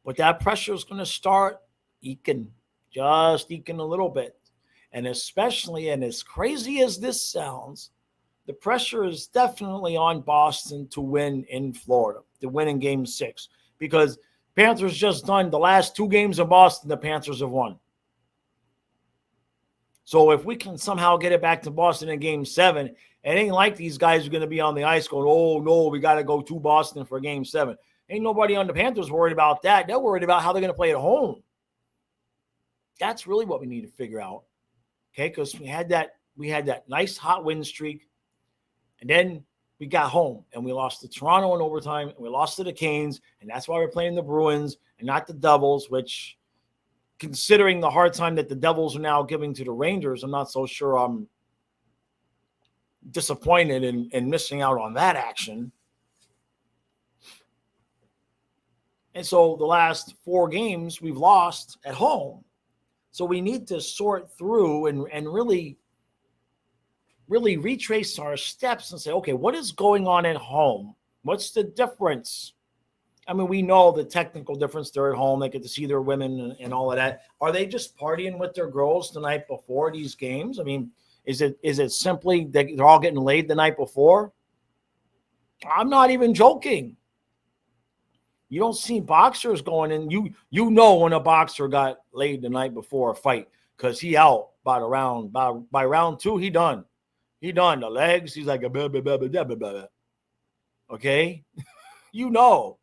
But that pressure is going to start eking, just eking a little bit. And especially, and as crazy as this sounds, the pressure is definitely on Boston to win in Florida, to win in game 6. Because Panthers just done the last 2 games of Boston, the Panthers have won. So if we can somehow get it back to Boston in game 7, it ain't like these guys are going to be on the ice going, oh, no, we got to go to Boston for game 7. Ain't nobody on the Panthers worried about that. They're worried about how they're going to play at home. That's really what we need to figure out. Okay, because we had that nice hot win streak, and then we got home and we lost to Toronto in overtime, and we lost to the Canes, and that's why we're playing the Bruins and not the Devils, which, considering the hard time that the Devils are now giving to the Rangers, I'm not so sure I'm disappointed in missing out on that action. And so the last 4 games we've lost at home. So we need to sort through and really retrace our steps and say, okay, what is going on at home? What's the difference? I mean, we know the technical difference. They're at home. They get to see their women and all of that. Are they just partying with their girls the night before these games? I mean, is it simply they're all getting laid the night before? I'm not even joking. You don't see boxers going in. You know when a boxer got laid the night before a fight because he out by round 2, he done. He done. The legs, he's like a blah, blah, blah, blah, blah, blah. Okay? You know.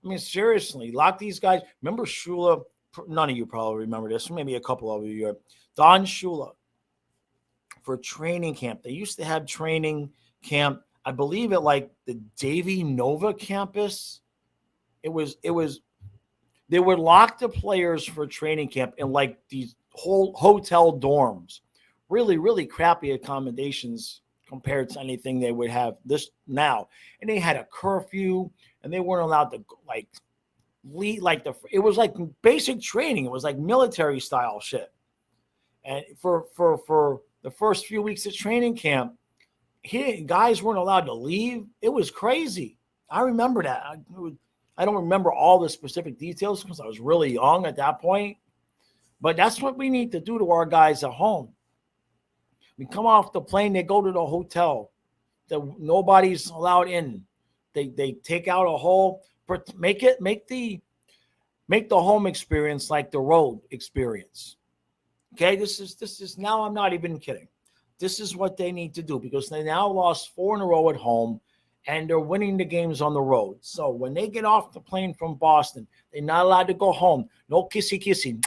I mean, seriously, lock these guys. Remember Shula? None of you probably remember this. Maybe a couple of you. Don Shula for training camp. They used to have training camp, I believe, at like the Davie Nova campus. It was they would lock the players for training camp in like these whole hotel dorms. Really, really crappy accommodations compared to anything they would have this now. And they had a curfew, and they weren't allowed to like lead like it was like basic training. It was like military style shit. And for the first few weeks of training camp, guys weren't allowed to leave. It was crazy. I remember that. I don't remember all the specific details because I was really young at that point. But that's what we need to do to our guys at home. We come off the plane, they go to the hotel. Nobody's allowed in. They take out a whole make the home experience like the road experience. Okay, this is now, I'm not even kidding. This is what they need to do because they now lost 4 in a row at home and they're winning the games on the road. So when they get off the plane from Boston, they're not allowed to go home. No kissy.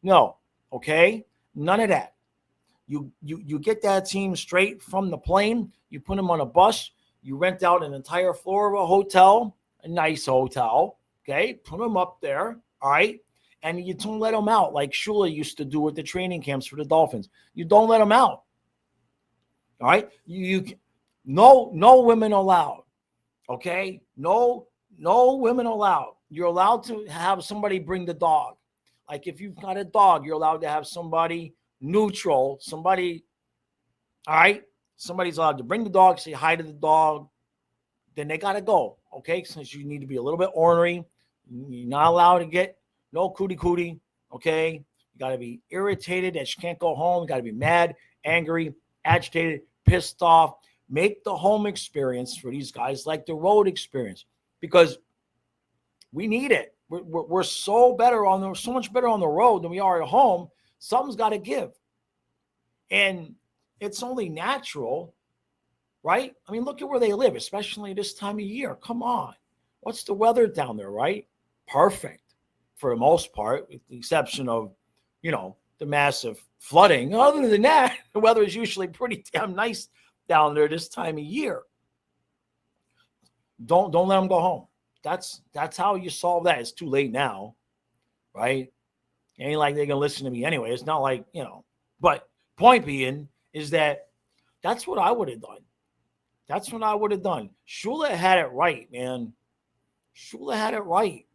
No, okay? None of that. You get that team straight from the plane. You put them on a bus. You rent out an entire floor of a hotel, a nice hotel, okay? Put them up there, all right? And you don't let them out like Shula used to do with the training camps for the Dolphins. You don't let them out, all right? No women allowed, okay? No women allowed. You're allowed to have somebody bring the dog. Like if you've got a dog, you're allowed to have somebody neutral, somebody, all right? Somebody's allowed to bring the dog, say hi to the dog. Then they got to go, okay? Since you need to be a little bit ornery. You're not allowed to get no cootie, okay? You got to be irritated that you can't go home. You got to be mad, angry, agitated, pissed off. Make the home experience for these guys like the road experience because we need it. We're so much better on the road than we are at home. Something's got to give. And it's only natural, right? I mean, look at where they live, especially this time of year. Come on. What's the weather down there, right? Perfect for the most part, with the exception of, the massive flooding. Other than that, the weather is usually pretty damn nice down there this time of year. Don't let them go home. That's how you solve that. It's too late now, right? It ain't like they're going to listen to me anyway. It's not like, But point being is that's what I would have done. That's what I would have done. Shula had it right, man. Shula had it right.